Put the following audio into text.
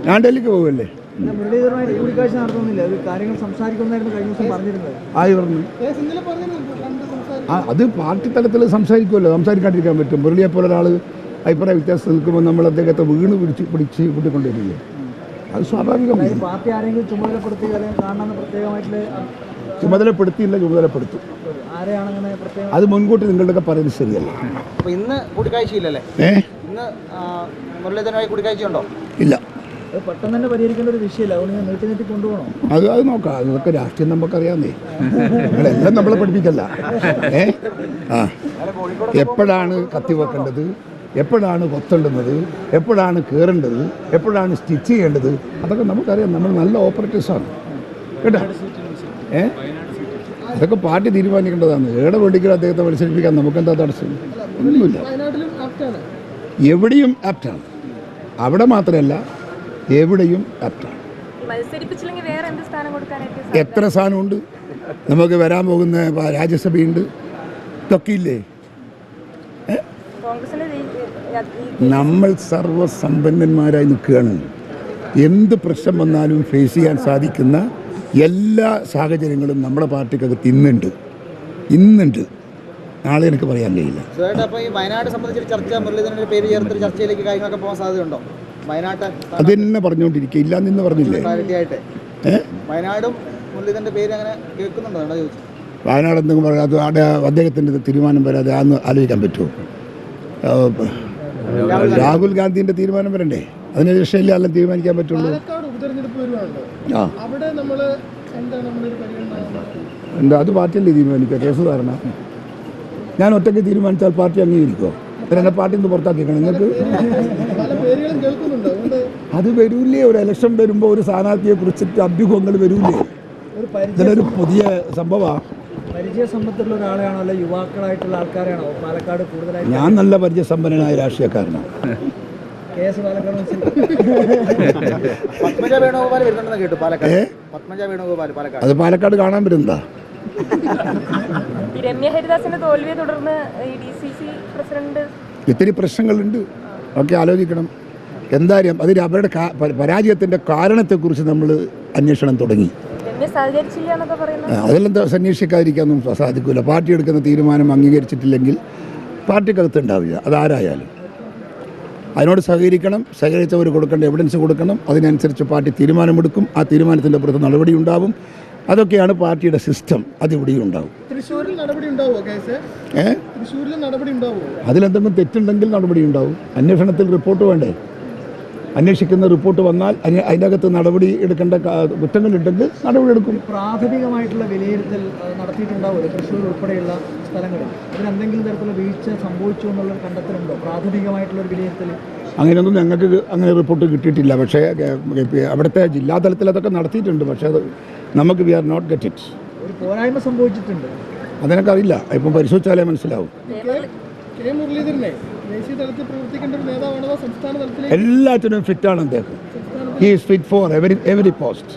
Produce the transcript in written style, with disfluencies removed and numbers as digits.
ഞാൻ ഡൽഹിക്ക് പോകുമല്ലേ. ആയി പറഞ്ഞു അത് പാർട്ടി തലത്തിൽ സംസാരിക്കുമല്ലോ, സംസാരിക്കാണ്ടിരിക്കാൻ പറ്റും. മുരളിയെ പോലെ ഒരാൾ അഭിപ്രായ വ്യത്യാസം നിൽക്കുമ്പോൾ നമ്മൾ അദ്ദേഹത്തെ വീണ് പിടിച്ച് കൂട്ടിക്കൊണ്ടിരിക്കുക, അത് സ്വാഭാവികമായി. ചുമതലപ്പെടുത്തിയില്ല, ചുമതലപ്പെടുത്തും. അത് മുൻകൂട്ടി നിങ്ങളുടെയൊക്കെ പറയുന്നത് ശരിയല്ല. ഇന്ന് കൂടിക്കാഴ്ചയില്ലല്ലേ? മുരളീധരനുമായി കൂടിക്കാഴ്ചയുണ്ടോ? ഇല്ല. പെട്ടെന്ന് തന്നെ പരിഹരിക്കേണ്ട ഒരു വിഷയമല്ല, നീട്ടി നീട്ടി കൊണ്ടുപോകണം. അത് നോക്കാം, അതൊക്കെ രാഷ്ട്രീയം നമുക്കറിയാമെന്നേ. നിങ്ങളെല്ലാം നമ്മളെ പഠിപ്പിക്കല്ല. എപ്പോഴാണ് കത്തിവെക്കേണ്ടത്, എപ്പോഴാണ് കൊത്തേണ്ടുന്നത്, എപ്പോഴാണ് കയറേണ്ടത്, എപ്പോഴാണ് സ്റ്റിച്ച് ചെയ്യേണ്ടത്, അതൊക്കെ നമുക്കറിയാം. നമ്മൾ നല്ല ഓപ്പറേറ്റേഴ്സാണ് കേട്ടോ. അതൊക്കെ പാർട്ടി തീരുമാനിക്കേണ്ടതാണ്. ഏടെ വേണ്ടിക്കലും അദ്ദേഹത്തെ മത്സരിപ്പിക്കാൻ നമുക്കെന്താ തടസ്സം? ഒന്നുമില്ല. എവിടെയും ആപ്റ്റാണ്, അവിടെ മാത്രമല്ല എവിടെയും ആപ്റ്റാണ്. എത്ര സ്ഥാനമുണ്ട് നമുക്ക്? വരാൻ പോകുന്ന രാജ്യസഭയുണ്ട്, ഇതൊക്കെ ഇല്ലേ? നമ്മൾ സർവ്വസമ്പന്നന്മാരായി നിൽക്കുകയാണ്. എന്ത് പ്രശ്നം വന്നാലും ഫേസ് ചെയ്യാൻ സാധിക്കുന്ന എല്ലാ സാഹചര്യങ്ങളും നമ്മുടെ പാർട്ടിക്കകത്ത് ഇന്നുണ്ട്. നാളെ എനിക്ക് പറയാൻ കഴിയില്ല. വയനാട് സംബന്ധിച്ച് ചർച്ച, മുരളീധരന്റെ പേര് ചേർത്ത് ചർച്ചയിലേക്ക് കാര്യങ്ങളൊക്കെ പോകാൻ സാധ്യതയുണ്ടോ? വയനാട്ട് അത് തന്നെ പറഞ്ഞുകൊണ്ടിരിക്കുക, ഇല്ലാന്ന് പറഞ്ഞില്ലേ? വയനാടും മുരളീധരന്റെ പേര് അങ്ങനെ കേൾക്കുന്നുണ്ടോ? ചോദിച്ചു. വയനാട് എന്തെങ്കിലും പറയാം, അത് അവിടെ അദ്ദേഹത്തിൻ്റെ തീരുമാനം വരാതെ അന്ന് ആലോചിക്കാൻ പറ്റുമോ? രാഹുൽ ഗാന്ധിൻ്റെ തീരുമാനം വരണ്ടേ? അതിന് രക്ഷയില്ല, എല്ലാം തീരുമാനിക്കാൻ പറ്റുള്ളൂ. എന്താ അത് പാർട്ടിയല്ലേ തീരുമാനിക്കുക? കേസ് ധാരണ ഞാൻ ഒറ്റയ്ക്ക് തീരുമാനിച്ചാൽ പാർട്ടി അംഗീകരിക്കുമോ? എന്നെ പാർട്ടിയിൽ നിന്ന് പുറത്താക്കിക്കണം നിങ്ങൾക്ക്? അത് വരൂലേ? ഒരു ഇലക്ഷൻ വരുമ്പോൾ ഒരു സ്ഥാനാർത്ഥിയെ കുറിച്ചിട്ട് അഭ്യൂഹങ്ങൾ വരൂലേ? ഇതിലൊരു പുതിയ സംഭവമാണ്. പരിചയസമ്പത്തുള്ള ഒരാളെയാണോ അല്ല യുവാക്കളായിട്ടുള്ള ആൾക്കാരാണോ പാലക്കാട് കൂടുതലായി? ഞാൻ നല്ല പരിചയസമ്പന്നനായ രാഷ്ട്രീയക്കാരനാണ്. അത് പാലക്കാട് കാണാൻ വരുന്നതാ. ഇത്തിരി പ്രശ്നങ്ങളുണ്ട്, ഒക്കെ ആലോചിക്കണം. എന്തായാലും അതിന് അവരുടെ പരാജയത്തിൻ്റെ കാരണത്തെക്കുറിച്ച് നമ്മൾ അന്വേഷണം തുടങ്ങി. അതെല്ലാം അന്വേഷിക്കാതിരിക്കാനൊന്നും സാധിക്കില്ല. പാർട്ടി എടുക്കുന്ന തീരുമാനം അംഗീകരിച്ചിട്ടില്ലെങ്കിൽ പാർട്ടിക്കകത്ത് ഉണ്ടാവില്ല, അതാരായാലും. അതിനോട് സഹകരിച്ചവർ കൊടുക്കേണ്ട എവിഡൻസ് കൊടുക്കണം. അതിനനുസരിച്ച് പാർട്ടി തീരുമാനമെടുക്കും. ആ തീരുമാനത്തിൻ്റെ പുറത്ത് നടപടി ഉണ്ടാവും. അതൊക്കെയാണ് പാർട്ടിയുടെ സിസ്റ്റം. അതിവിടെയും ഉണ്ടാവും. അതിലെന്തെങ്കിലും തെറ്റുണ്ടെങ്കിൽ നടപടി ഉണ്ടാവും. അന്വേഷണത്തിൽ റിപ്പോർട്ട് വേണ്ടേ? അന്വേഷിക്കുന്ന റിപ്പോർട്ട് വന്നാൽ അതിൻ്റെ അകത്ത് നടപടി എടുക്കേണ്ട കുറ്റങ്ങളുണ്ടെങ്കിൽ നടപടി എടുക്കും. പ്രാഥമികമായിട്ടുള്ള വിലയിരുത്തൽ നടത്തിയിട്ടുണ്ടാവുമല്ലോ തൃശ്ശൂർ ഉൾപ്പെടെയുള്ള സ്ഥലങ്ങളിൽ. ഇതിനെന്തെങ്കിലും തരത്തിലുള്ള വീഴ്ച സംഭവിച്ചു എന്നുള്ള കണ്ടെത്തലുണ്ടോ? പ്രാഥമികമായിട്ടുള്ള ഒരു വിലയിരുത്തൽ അങ്ങനെയൊന്നും ഞങ്ങൾക്ക് അങ്ങനെ റിപ്പോർട്ട് കിട്ടിയിട്ടില്ല. പക്ഷേ അവിടുത്തെ ജില്ലാതലത്തിൽ അതൊക്കെ നടത്തിയിട്ടുണ്ട്. പക്ഷേ അത് നമുക്ക് we are not get it. ഒരു പോരായ്മ സംഭവിച്ചിട്ടുണ്ട്. അതിനൊക്കറിയില്ല, ഇപ്പം പരിശോധിച്ചാലേ മനസ്സിലാവും. എല്ലാറ്റിനും ഫിറ്റാണ് അദ്ദേഹം. He is fit for every post.